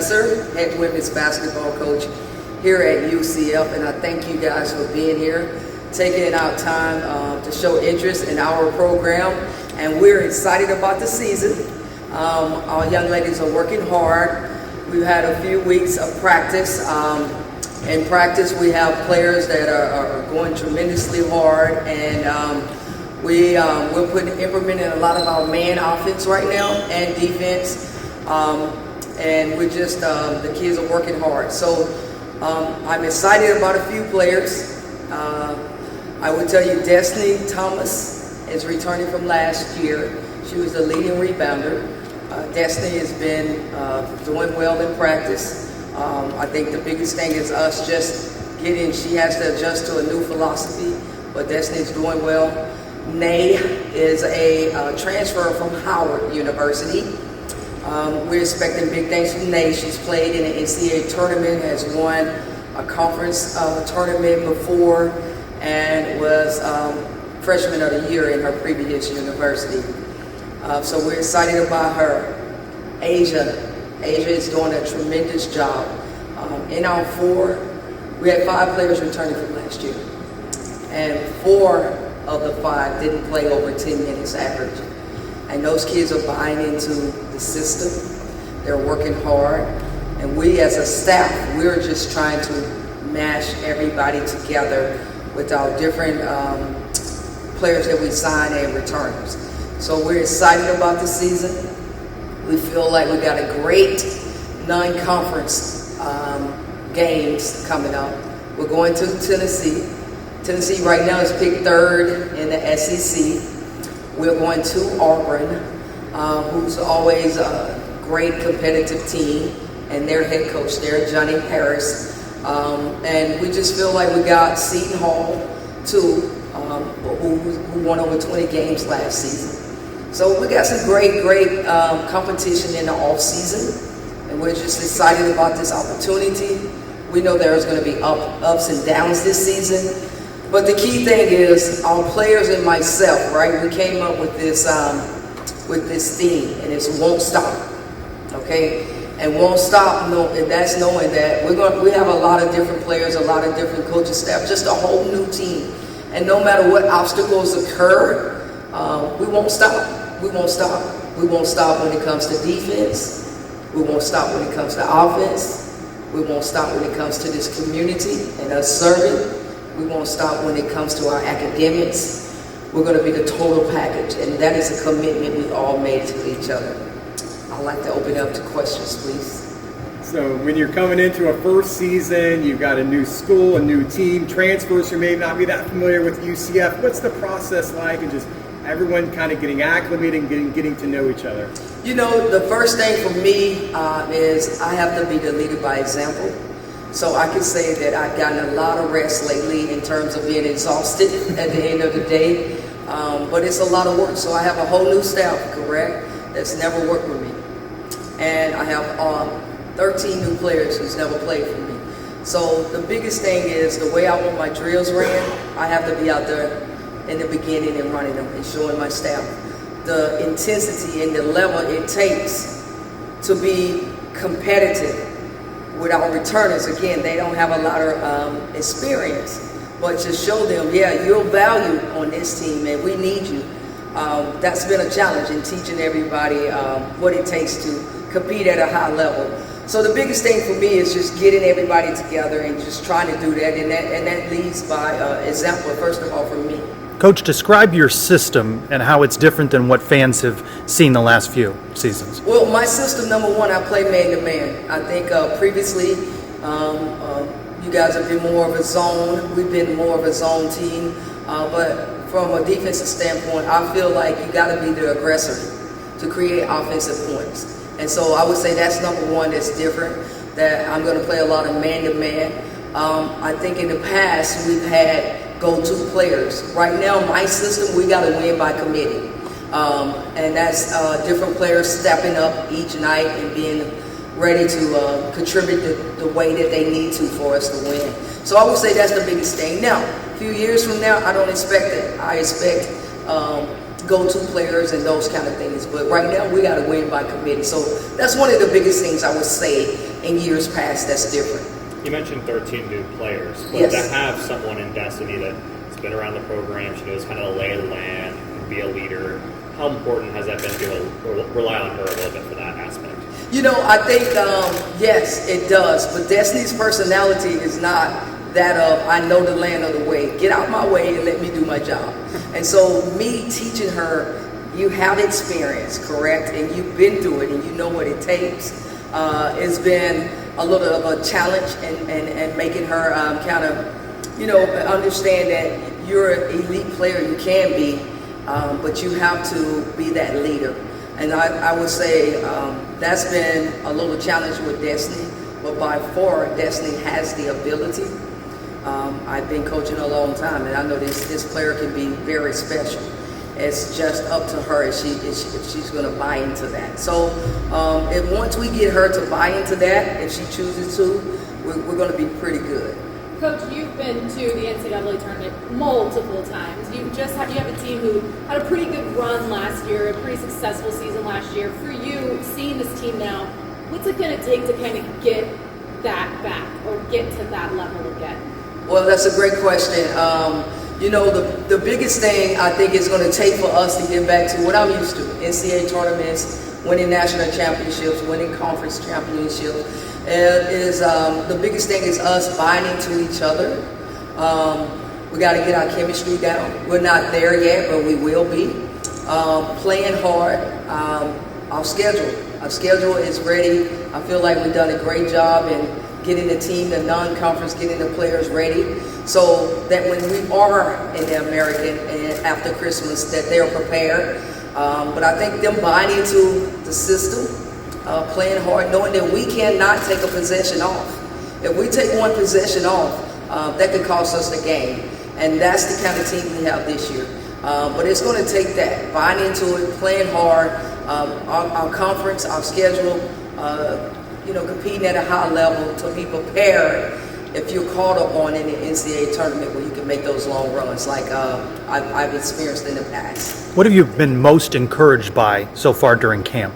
Messer, head women's basketball coach here at UCF, and I thank you guys for being here, taking out time to show interest in our program, and we're excited about the season. Our young ladies are working hard. We've had a few weeks of practice. In practice, we have players that are going tremendously hard, and we're implementing a lot of our man offense right now and defense, and we're just the kids are working hard. So I'm excited about a few players. I would tell you, Destiny Thomas is returning from last year. She was the leading rebounder. Destiny has been doing well in practice. I think the biggest thing is us just she has to adjust to a new philosophy, but Destiny's doing well. Nay is a transfer from Howard University. We're expecting big things from Nay. She's played in an NCAA tournament, has won a conference tournament before, and was freshman of the year in her previous university. So we're excited about her. Asia is doing a tremendous job. In our four, we had 5 players returning from last year, and 4 of the 5 didn't play over 10 minutes average. And those kids are buying into the system. They're working hard, and we as a staff, we're just trying to mash everybody together with our different players that we sign and returners. So we're excited about the season. We feel like we got a great non-conference games coming up. We're going to Tennessee. Tennessee right now is picked 3rd in the SEC. We're going to Auburn, who's always a great competitive team, and their head coach there, Johnny Harris. And we just feel like we got Seton Hall, too, who won over 20 games last season. So we got some great competition in the off season, and we're just excited about this opportunity. We know there's going to be ups and downs this season, but the key thing is our players and myself, right? We came up with this theme, and it's won't stop, okay? And won't stop. No, and that's knowing that we have a lot of different players, a lot of different coaching staff, just a whole new team, and no matter what obstacles occur, we won't stop. We won't stop. We won't stop when it comes to defense. We won't stop when it comes to offense. We won't stop when it comes to this community and us serving. We won't stop when it comes to our academics. We're going to be the total package, and that is a commitment we all made to each other. I'd like to open it up to questions, please. So when you're coming into a first season, you've got a new school, a new team, transfers who may not be that familiar with UCF. What's the process like, and just everyone kind of getting acclimated and getting to know each other? You know, the first thing for me is I have to be the leader by example. So I can say that I've gotten a lot of rest lately in terms of being exhausted at the end of the day. But it's a lot of work. So I have a whole new staff, correct, that's never worked with me. And I have 13 new players who's never played for me. So the biggest thing is the way I want my drills ran, I have to be out there in the beginning and running them and showing my staff the intensity and the level it takes to be competitive with our returners. Again, they don't have a lot of experience, but to show them, yeah, you're valued on this team and we need you. That's been a challenge in teaching everybody what it takes to compete at a high level. So the biggest thing for me is just getting everybody together and just trying to do that, and that leads by example, first of all, for me. Coach, describe your system and how it's different than what fans have seen the last few seasons. Well, my system, number one, I play man-to-man. I think previously you guys have been more of a zone. We've been more of a zone team. But from a defensive standpoint, I feel like you got to be the aggressor to create offensive points. And so I would say that's number one that's different, that I'm going to play a lot of man-to-man. I think in the past we've had go-to players. Right now, my system, we got to win by committee. And that's different players stepping up each night and being ready to contribute the way that they need to for us to win. So I would say that's the biggest thing. Now, a few years from now, I don't expect that. I expect go-to players and those kind of things. But right now, we got to win by committee. So that's one of the biggest things I would say in years past that's different. You mentioned 13 new players, but Yes. to have someone in Destiny that's been around the program, she knows kind of the lay of the land, can be a leader, how important has that been to rely on her a little bit for that aspect? You know, I think, yes, it does. But Destiny's personality is not that of, I know the land of the way. Get out my way and let me do my job. And so me teaching her, you have experience, correct? And you've been through it and you know what it takes. It's been a little of a challenge and making her kind of, you know, understand that you're an elite player, you can be, but you have to be that leader. And I would say that's been a little challenge with Destiny, but by far Destiny has the ability. I've been coaching a long time, and I know this player can be very special. It's just up to her if she's going to buy into that. So if once we get her to buy into that, if she chooses to, we're going to be pretty good. Coach, you've been to the NCAA tournament multiple times. You have a team who had a pretty good run last year, a pretty successful season last year. For you, seeing this team now, what's it going to take to kind of get that back or get to that level again? Well, that's a great question. You know, the biggest thing I think is going to take for us to get back to what I'm used to, NCAA tournaments, winning national championships, winning conference championships, is the biggest thing is us binding to each other. We got to get our chemistry down. We're not there yet, but we will be. Playing hard. Our schedule is ready. I feel like we've done a great job in getting the team, the non-conference, getting the players ready, so that when we are in the American and after Christmas, that they're prepared. But I think them buying into the system, playing hard, knowing that we cannot take a possession off. If we take one possession off, that could cost us the game. And that's the kind of team we have this year. But it's going to take that, buying into it, playing hard, our conference, our schedule, you know, competing at a high level to be prepared if you're called upon in the NCAA tournament where you can make those long runs like I've experienced in the past. What have you been most encouraged by so far during camp?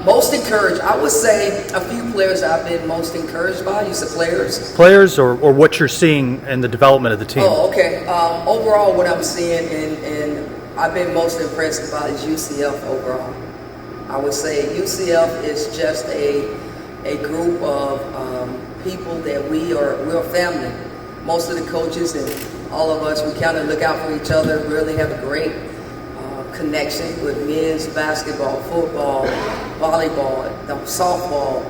Most encouraged, I would say a few players I've been most encouraged by. You said players? Players or what you're seeing in the development of the team? Oh, okay. Overall, what I'm seeing and I've been most impressed by is UCF overall. I would say UCF is just a group of people that we're family. Most of the coaches and all of us, we kind of look out for each other, really have a great connection with men's basketball, football, volleyball, softball,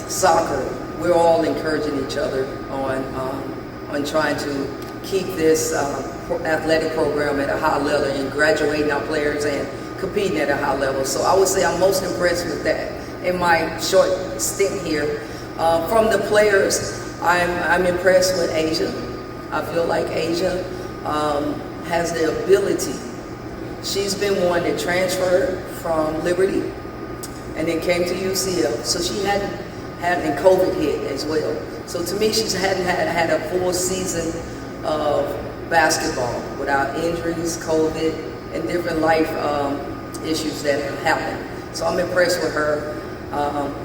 soccer. We're all encouraging each other on trying to keep this athletic program at a high level and graduating our players and competing at a high level. So I would say I'm most impressed with that in my short stint here. From the players, I'm impressed with Asia. I feel like Asia has the ability. She's been one that transferred from Liberty and then came to UCF. So she hadn't had, and COVID hit as well. So to me, she hadn't had a full season of basketball without injuries, COVID, and different life issues that have happened. So I'm impressed with her.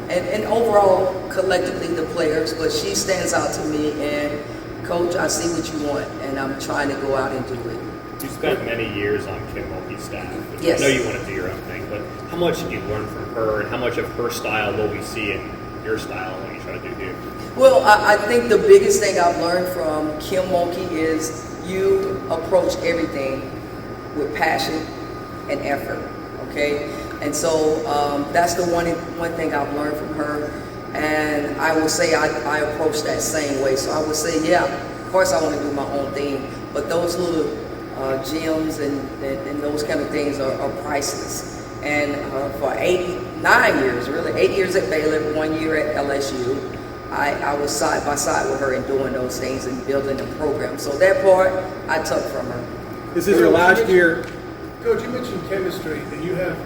And overall, collectively, the players, but she stands out to me. And Coach, I see what you want, and I'm trying to go out and do it. You spent many years on Kim Mulkey's staff. Yes. I know you want to do your own thing, but how much did you learn from her, and how much of her style will we see in your style when you try to do here? Well, I think the biggest thing I've learned from Kim Mulkey is you approach everything with passion and effort, okay? And so that's the one thing I've learned from her, and I will say I approach that same way. So I would say, yeah, of course I want to do my own thing, but those little gyms and those kind of things are priceless. And for 8 years at Baylor, 1 year at LSU, I was side by side with her in doing those things and building the program. So that part I took from her. This is your last year. Coach, you mentioned chemistry, and you have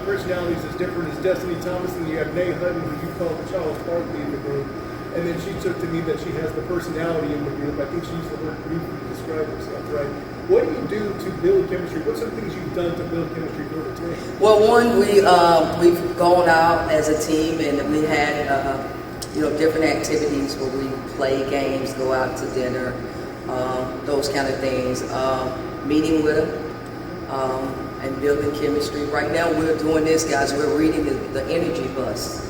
personalities as different as Destiny Thomas, and you have Nate Hutton, who you call Charles Barkley in the group. And then she took to me that she has the personality in the group. I think she used the word goofy to describe herself, right? What do you do to build chemistry? What's some things you've done to build chemistry for the team? Well, one, we've gone out as a team and we had different activities where we play games, go out to dinner, those kind of things. Meeting with them and building chemistry. Right now, we're doing this, guys. We're reading the Energy Bus.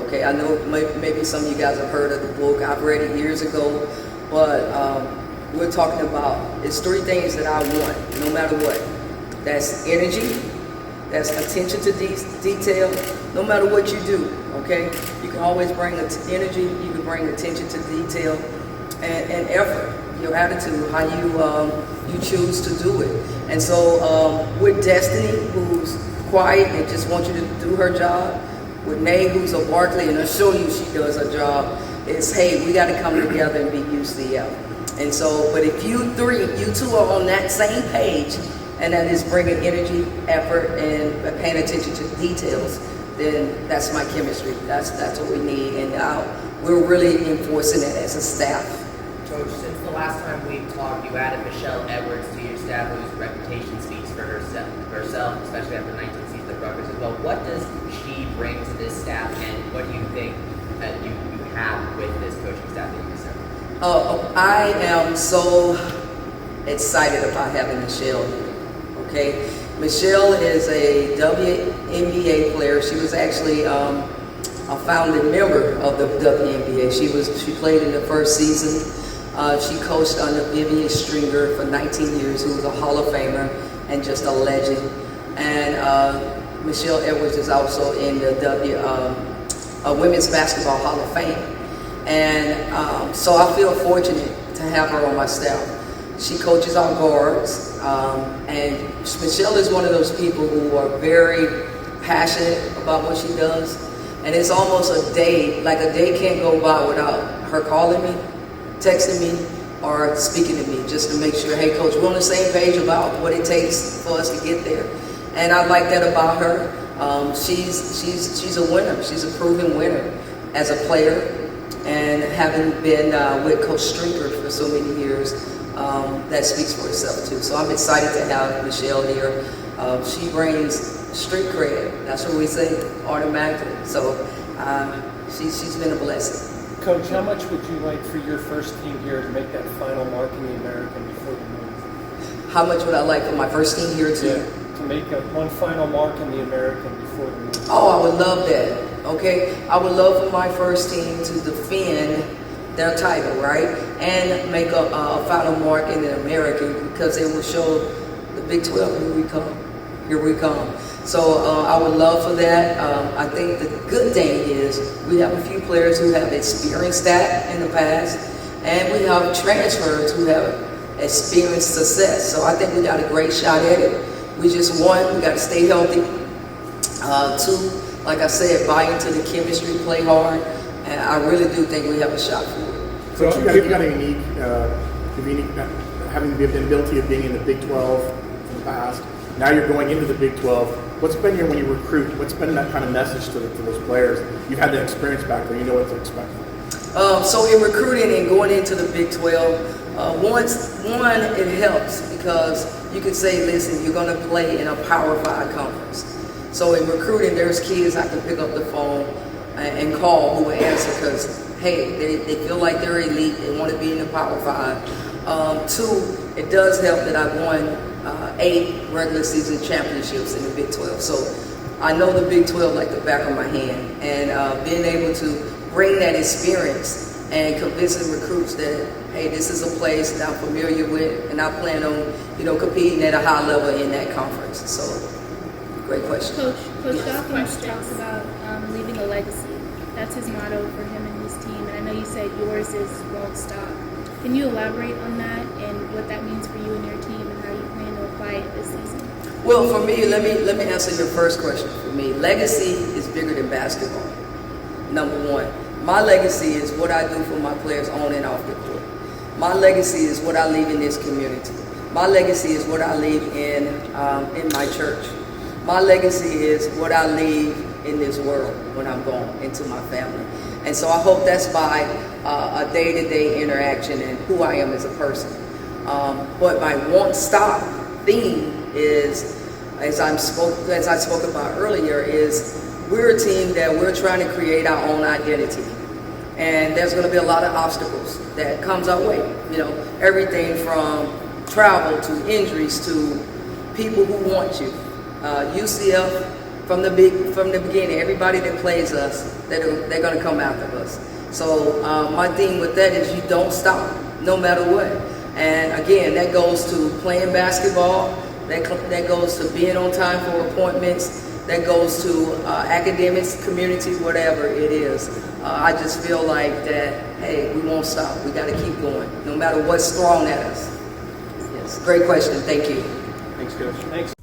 Okay, I know maybe some of you guys have heard of the book. I've read it years ago, but we're talking about, it's 3 things that I want, no matter what. That's energy, that's attention to detail, no matter what you do, okay? You can always bring energy, you can bring attention to detail, and effort, your attitude, how you choose to do it. And so with Destiny, who's quiet and just wants you to do her job, with Nay, who's a Barkley, and I'll show you she does her job, it's, hey, we got to come together and be UCF. And so, but if you two are on that same page, and that is bringing energy, effort, and paying attention to details, then that's my chemistry. That's what we need, and we're really enforcing it as a staff. Coach, since the last time we talked, you added Michelle Edwards to your staff, whose reputation speaks for herself, especially after 19 seasons at Rutgers as well. What does she bring to this staff, and what do you think that you have with this coaching staff that you said? I am so excited about having Michelle here. Okay, Michelle is a WNBA player. She was actually a founding member of the WNBA. She played in the first season. She coached under Vivian Stringer for 19 years, who was a Hall of Famer and just a legend. And Michelle Edwards is also in the Women's Basketball Hall of Fame. And so I feel fortunate to have her on my staff. She coaches our guards, and Michelle is one of those people who are very passionate about what she does. And it's almost a day can't go by without her calling me, texting me, or speaking to me just to make sure, hey, Coach, we're on the same page about what it takes for us to get there. And I like that about her. She's a winner. She's a proven winner as a player. And having been with Coach Stringer for so many years, that speaks for itself too. So I'm excited to have Michelle here. She brings street cred. That's what we say automatically. So she's been a blessing. Coach, how much would you like for your first team here to make that final mark in the American before the move? How much would I like for my first team here too? Yeah, to make one final mark in the American before the move. Oh, I would love that. Okay, I would love for my first team to defend their title, right, and make a final mark in the American, because it will show the Big 12, here we come. So I would love for that. I think the good thing is we have a few players who have experienced that in the past, and we have transfers who have experienced success. So I think we got a great shot at it. We just won. We got to stay healthy. 2, like I said, buy into the chemistry, play hard, and I really do think we have a shot for it. So you got a unique, having the ability of being in the Big 12 in the past. Now you're going into the Big 12. What's been when you recruit? What's been that kind of message to those players? You've had that experience back there. You know what to expect. So in recruiting and going into the Big 12, one, it helps because you can say, listen, you're going to play in a Power 5 conference. So in recruiting, there's kids I can pick up the phone and call who will answer because, hey, they feel like they're elite. They want to be in the Power 5. 2, it does help that I've won 8 regular season championships in the Big 12. So I know the Big 12 like the back of my hand. And being able to bring that experience and convincing recruits that, hey, this is a place that I'm familiar with and I plan on, competing at a high level in that conference. So. Great question. Coach Dawkins talks about leaving a legacy. That's his motto for him and his team. And I know you said yours is won't stop. Can you elaborate on that and what that means for you and your team and how you plan to apply it this season? Well, for me, let me answer your first question. For me, legacy is bigger than basketball. Number 1, my legacy is what I do for my players on and off the court. My legacy is what I leave in this community. My legacy is what I leave in my church. My legacy is what I leave in this world when I'm gone into my family. And so I hope that's by a day-to-day interaction and who I am as a person. But my won't stop theme is, as I spoke about earlier, is we're a team that we're trying to create our own identity. And there's going to be a lot of obstacles that comes our way. You know, everything from travel to injuries to people who want you. UCF, from the beginning, everybody that plays us, they're going to come after us. So my theme with that is you don't stop, no matter what. And again, that goes to playing basketball, that goes to being on time for appointments, that goes to academics, community, whatever it is. I just feel like that, hey, we won't stop. We got to keep going, no matter what's thrown at us. Yes, great question. Thank you. Thanks, Coach. Thanks.